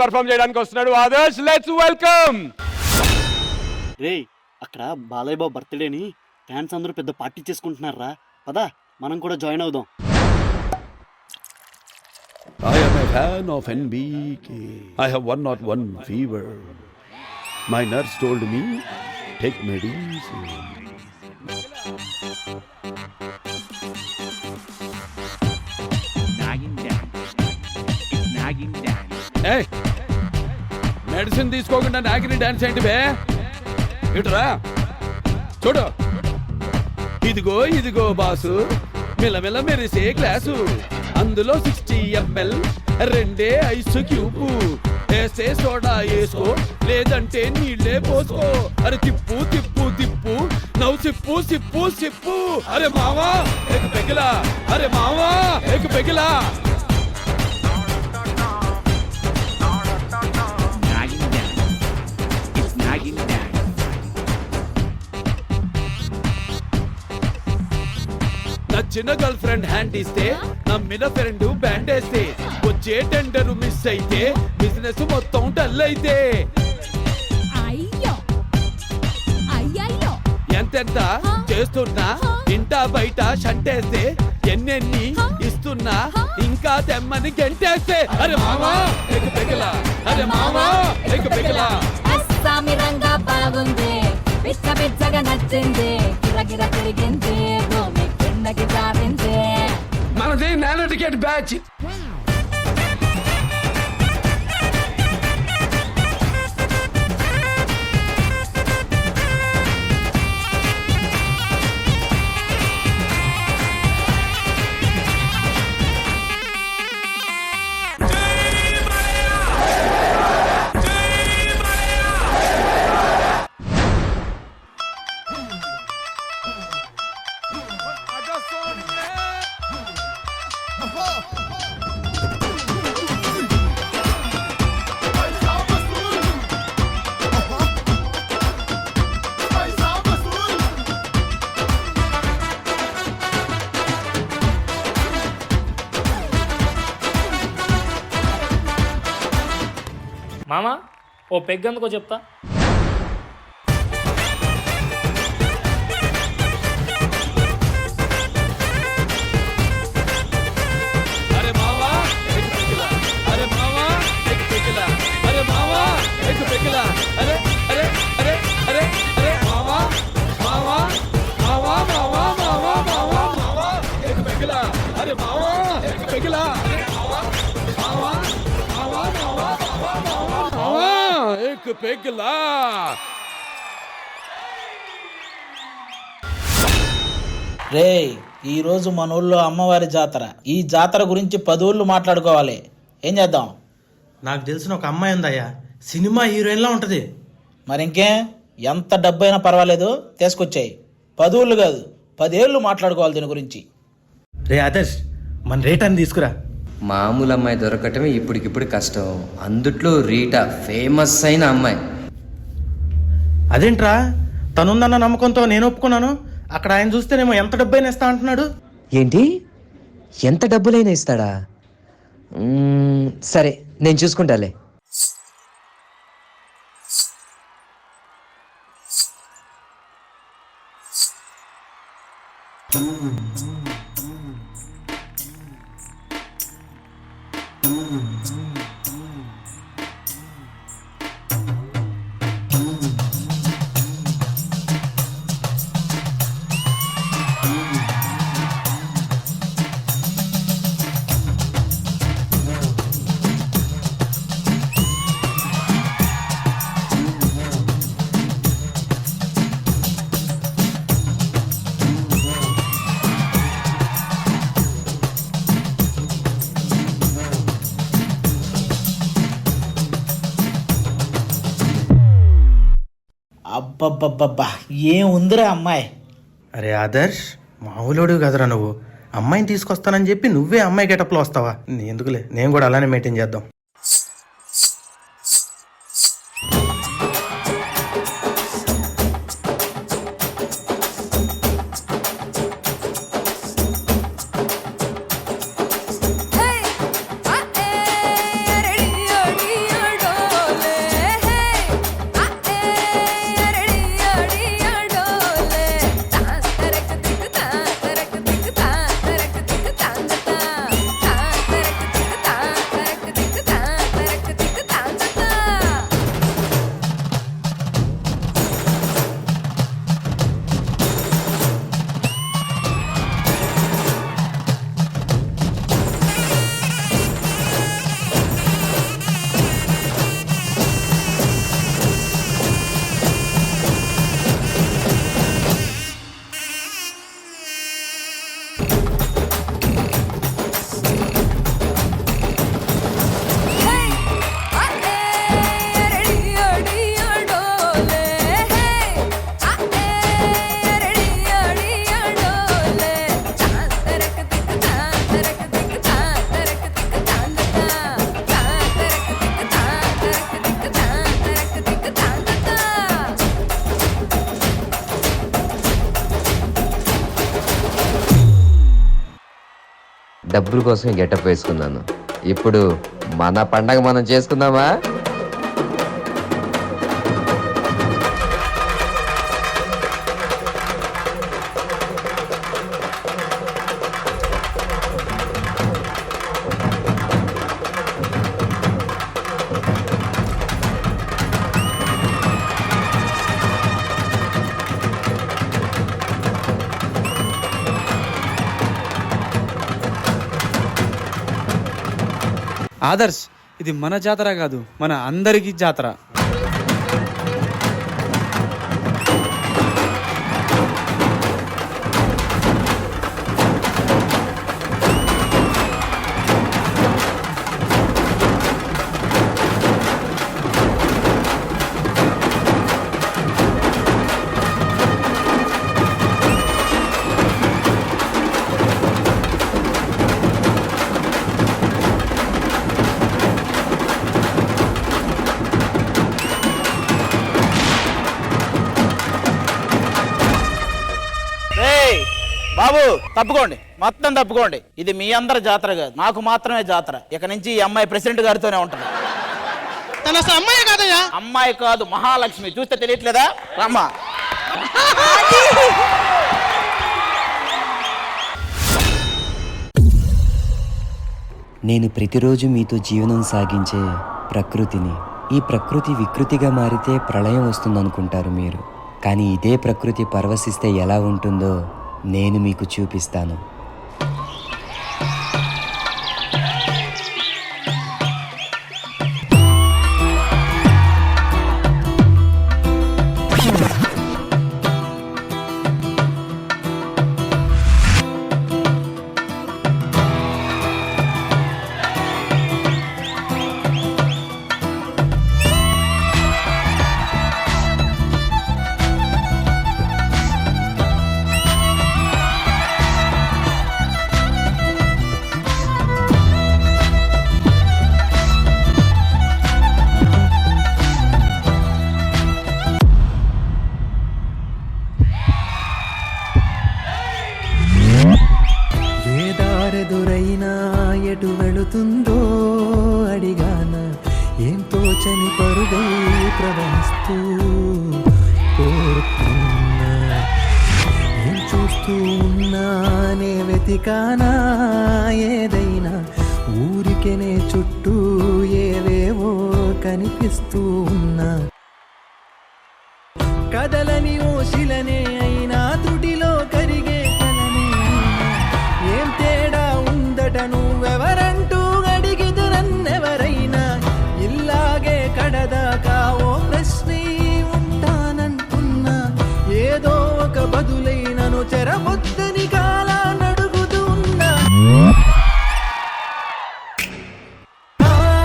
Perform చేయడానికి వస్తున్నాడు Adarsh. Let's welcome. రే, అక్కడ బాలయ్య బాబు బర్త్డేని ఫ్యాన్స్ అందరూ పెద్ద పార్టీ చేసుకుంటున్నారా, పదా మనం కూడా జాయిన్ అవుదాం. I am a fan of NBK. I have 101 fever. My nurse told me, take medicine. Hey, medicine తీసుకోకుండా నాగిని డాన్స్ ఏంటి బే? ఇటురా చూడు, ఇదిగో ఇదిగో బాసు, మిలమిల మెరిసే గ్లాసు, అందులో 60 ml రెండే ఐస్ క్యూబ్, వేసే సోడా వేసుకో లేదంటే నీళ్ళే పోసుకో, అరే తిప్పు తిప్పు తిప్పు నవ్వు సిప్పు సిప్పు సిప్పు, అరే మావా ఎక్ పెగిలా, అరే మావా ఎక్ పెగిలా. నచ్చిన గర్ల్ ఫ్రెండ్ హ్యాండ్ ఇస్తే, నమ్మిన ఫ్రెండ్ బ్యాండ్ వేస్తే, వచ్చే టెండర్ మిస్ అయితే బిజినెస్ మొత్తం డల్ అయితే, ఎంతెంత చేస్తున్నా ఇంటా బయట షంటేస్తే, ఎన్నెన్ని ఇస్తున్నా ఇంకా తెమ్మని గంటేస్తే, అరే మావా ఎక్ పెగలా, అరే మావా ఎక్ పెగలా. అస్సామి రంగా బాగుంది, పిచ్చ పిచ్చగా నచ్చింది, గిరగిర తిరిగింది, భూమి కిందకి జారింది. మనది నానో టికెట్ బ్యాచ్. మామా ఓ పెగ్గందుకో చెప్తా. అరే మావా ఎక్ పెగిలా, అరే మావా ఎక్ పెగిలా, అరే మావా ఎక్ పెగిలా, అరే అరే అరే అరే అరే మావా మావా మావా మావా మావా మావా మావా ఎక్ పెగిలా, అరే మావా ఎక్ పెగిలా, అరే మావా మావా మావా మావా మావా మావా మావా ఎక్ పెగిలా. రే, ఈరోజు మన ఊళ్ళో అమ్మవారి జాతర. ఈ జాతర గురించి 10 ఊళ్ళు మాట్లాడుకోవాలి. ఏం చేద్దాం? నాకు తెలిసిన ఒక అమ్మాయి ఉందయ్యా, సినిమా హీరోయిన్లా ఉంటది. మరి ఇంకేం, ఎంత డబ్బైనా పర్వాలేదు తీసుకొచ్చాయి. 10 ఊళ్ళు కాదు 10 ఏళ్ళు మాట్లాడుకోవాలి దీని గురించి. రే ఆదర్శ్, మన రేట్ అని తీసుకురా. మామూలు అమ్మాయి దొరకటమే ఇప్పటికిప్పుడు కష్టం, అందుట్లో రీటా ఫేమస్ అయిన అమ్మాయి. అదేంట్రా, తనుందన్న నమ్మకంతో నేను ఒప్పుకున్నాను. అక్కడ ఆయన చూస్తేనేమో ఎంత డబ్బైనా ఇస్తా అంటున్నాడు. ఏంటి, ఎంత డబ్బులైనా ఇస్తాడా? సరే నేను చూసుకుంటాలే. అబ్బబ్బబ్బబ్బా, ఏం ఉందిరా అమ్మాయి. అరే ఆదర్శ్, మామూలుడు కదరా నువ్వు. అమ్మాయిని తీసుకొస్తానని చెప్పి నువ్వే అమ్మాయి గెటప్లో వస్తావా? ఎందుకులే, నేను కూడా అలానే మెయింటైన్ చేద్దాం. డబ్బుల కోసం గెటప్ వేసుకున్నాను. ఇప్పుడు మన పండగ మనం చేసుకుందామా? ఆదర్శ్, ఇది మన జాతర కాదు, మన అందరికీ జాతర. బాబు తప్పుకోండి, మొత్తం తప్పుకోండి. ఇది మీ అందరి జాతర కాదు, నాకు మాత్రమే జాతర. ఇక నుంచి ఈ అమ్మాయి ప్రెసిడెంట్ గారితోనే ఉంటుంది. తన అసలు అమ్మాయి కాదయ్యా. అమ్మాయి కాదు, మహాలక్ష్మి. చూస్తే తెలియట్లేదా? రమ్మా. నేను ప్రతిరోజు మీతో జీవనం సాగించే ప్రకృతిని. ఈ ప్రకృతి వికృతిగా మారితే ప్రళయం వస్తుందనుకుంటారు మీరు, కానీ ఇదే ప్రకృతి పరవశిస్తే ఎలా ఉంటుందో నేను మీకు చూపిస్తాను. ఎదురైనా ఎటు వెళుతుందో అడిగాన, ఏం తోచని పరుగై ప్రవహిస్తూ కోరుతున్నా. ఏం చూస్తూ ఉన్నానే వెతికానా ఏదైనా, ఊరికెనే చుట్టూ ఏవేవో కనిపిస్తూ ఉన్నా. కదలని ఓశిలనే అయినా తుడిలో కరిగే కలనే అయినా, ఏం తేడా ఉందట నువ్వెవరంటూ అడిగిదు నన్నెవరైనా. ఇల్లాగే కడదాకా ఓ ప్రశ్నే ఉంటానంటున్నా, ఏదో ఒక బదులైనను చెరబొద్దని కాలా నడుగుతూ ఉన్నా.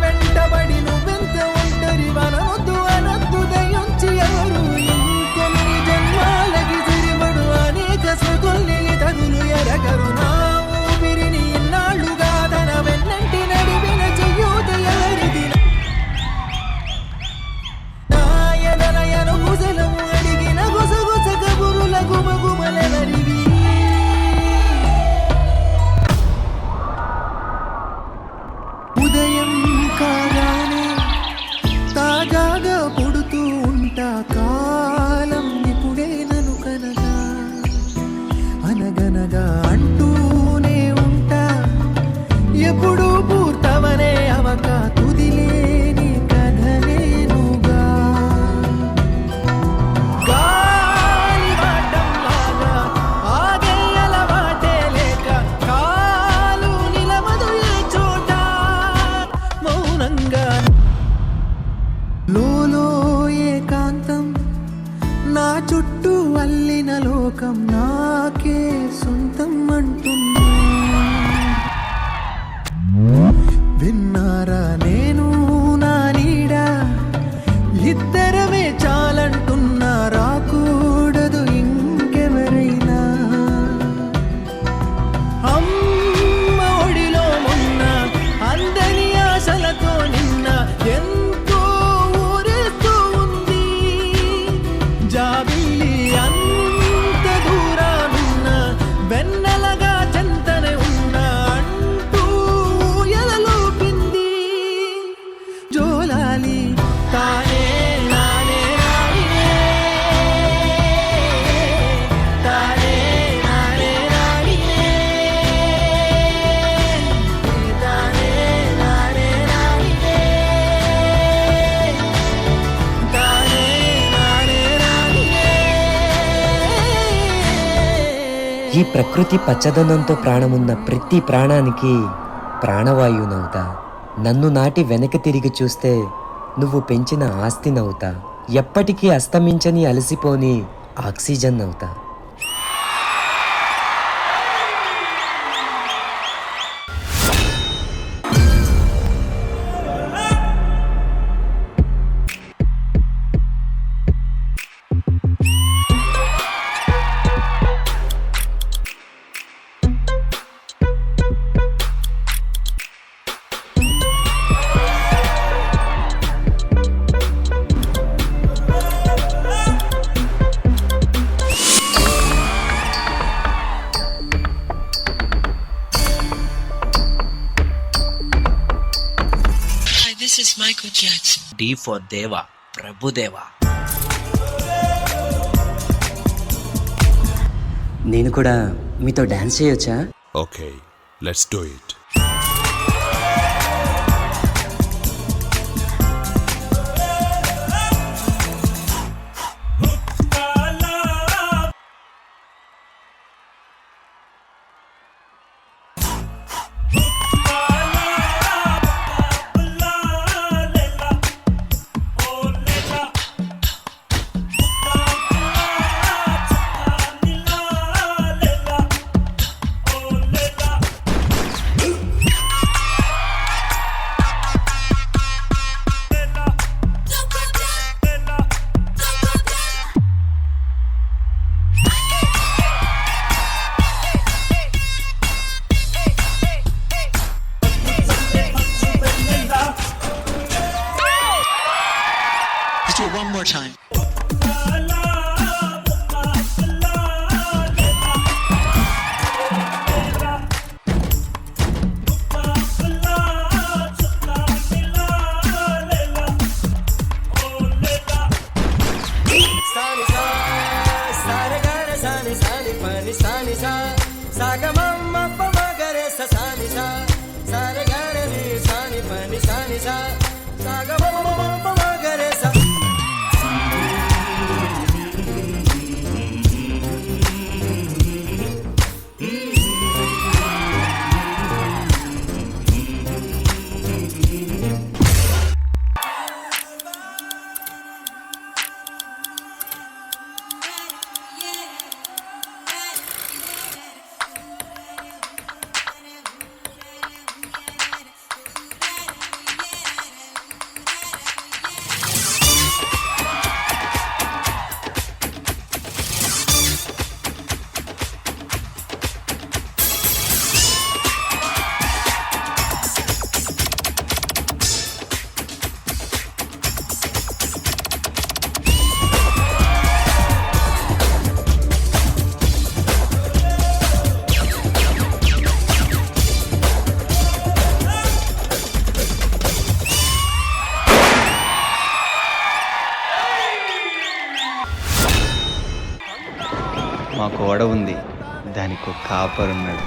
వెంటబడి నువ్వెంత ఒంటరి వనవద్దు అనద్దు దయించి ఎవరు. ఇంకొన్ని జన్మాలకి సిరిబడు అనేక స్మృతుల్ని తగులు ఎరగరు. నా ఊపిరిని ఇన్నాళ్ళుగా తన వెన్నంటి నడిపిన చెయ్యూత ఎవరిది. నాయనయను గుసలము అడిగిన గుసగుస కబురుల గుమగుమలెవరివి. ఉదయం కాగానే తాజాగా పుడుతూ ఉంటా, కాలం ఇప్పుడే నన్ను కనగా అనగనగా అంటూనే ఉంటా. ఎప్పుడు పూర్తవనే అవక తుదిలేని కథనేనుగా. గాలి వాటంలాగా ఆగే అలవాటే లేక, కాలు నిలవదు ఏ చోట మౌనంగా. లోలో ఏకాంతం, నా చుట్టూ అల్లిన లోకం నాకే సొంతం అంటున్నా. విన్నారా నేను నా నీడ, ఇద్దరమే చాలంటున్నా, రాకూడదు ఇంకెవరైనా. అమ్మ ఒడిలో మొన్న అందని ఆశలతో నిన్న ఎంతో ఊరేస్తూ ఉంది. జాబిల్లి అంత దూరానున్న వెన్నెలగా చెంతనే ఉన్న, అండ ఈ ప్రకృతి పచ్చదనంతో ప్రాణమున్న ప్రతి ప్రాణానికి ప్రాణవాయువునవుతా. నన్ను నాటి వెనక తిరిగి చూస్తే నువ్వు పెంచిన ఆస్తినవుతా. ఎప్పటికీ అస్తమించని అలసిపోని ఆక్సిజన్ అవుతా. డి ఫర్ దేవా, ప్రభుదేవా. నేను కూడా మీతో డాన్స్ చేయొచ్చా? Okay, let's do it. మాకు ఓడ ఉంది, దానికి ఒక కాపరున్నాడు.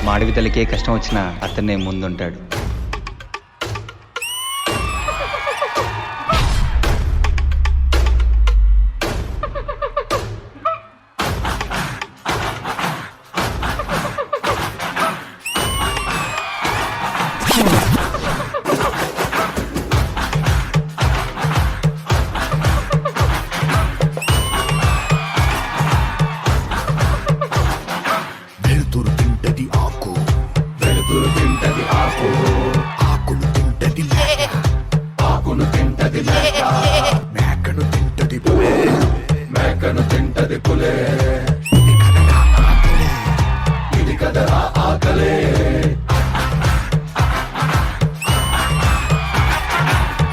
మాడివి తలకే కష్టం వచ్చినా అతన్నే ముందుంటాడు.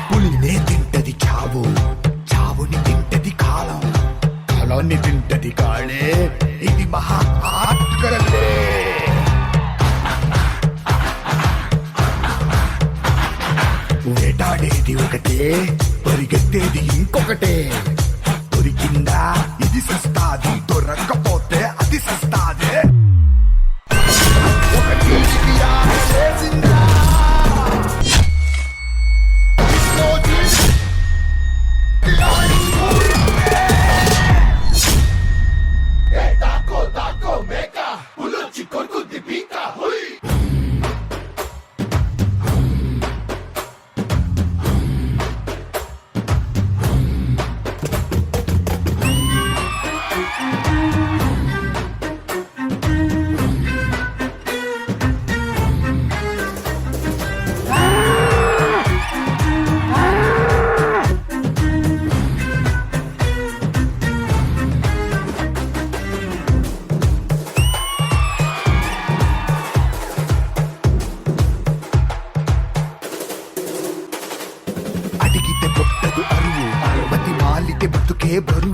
పులినే తింటది చావు, చావుని తింటది కాలం, కాలాన్ని తింటది కాళే. ఇది మహా ఆత్కరలే. వేటాడేది ఒకటే, పరిగెత్తేది ఇంకొకటే. దొరికిందా ఇది సస్తాది, దొరక్కపోతే అది సస్తాదే.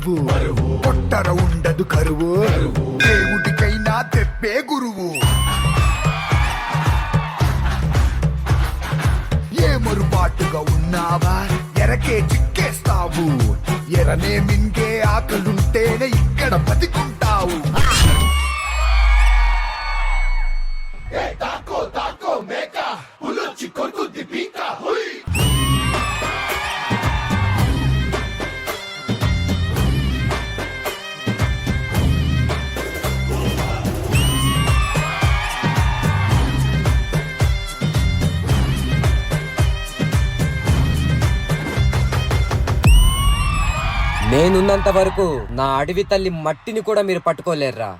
బరువు పొట్టర ఉండదు కరువు దేవుడికైనా తెప్పే గురువు ఏమరుపాటుగా ఉన్నావా ఎరకే చిక్కేస్తావు ఎరనే మింగే ఆకలుంటేనే ఇక్కడ బతికుంటావు నేనున్నంత వరకు నా అడవి తల్లి మట్టిని కూడా మీరు పట్టుకోలేరురా.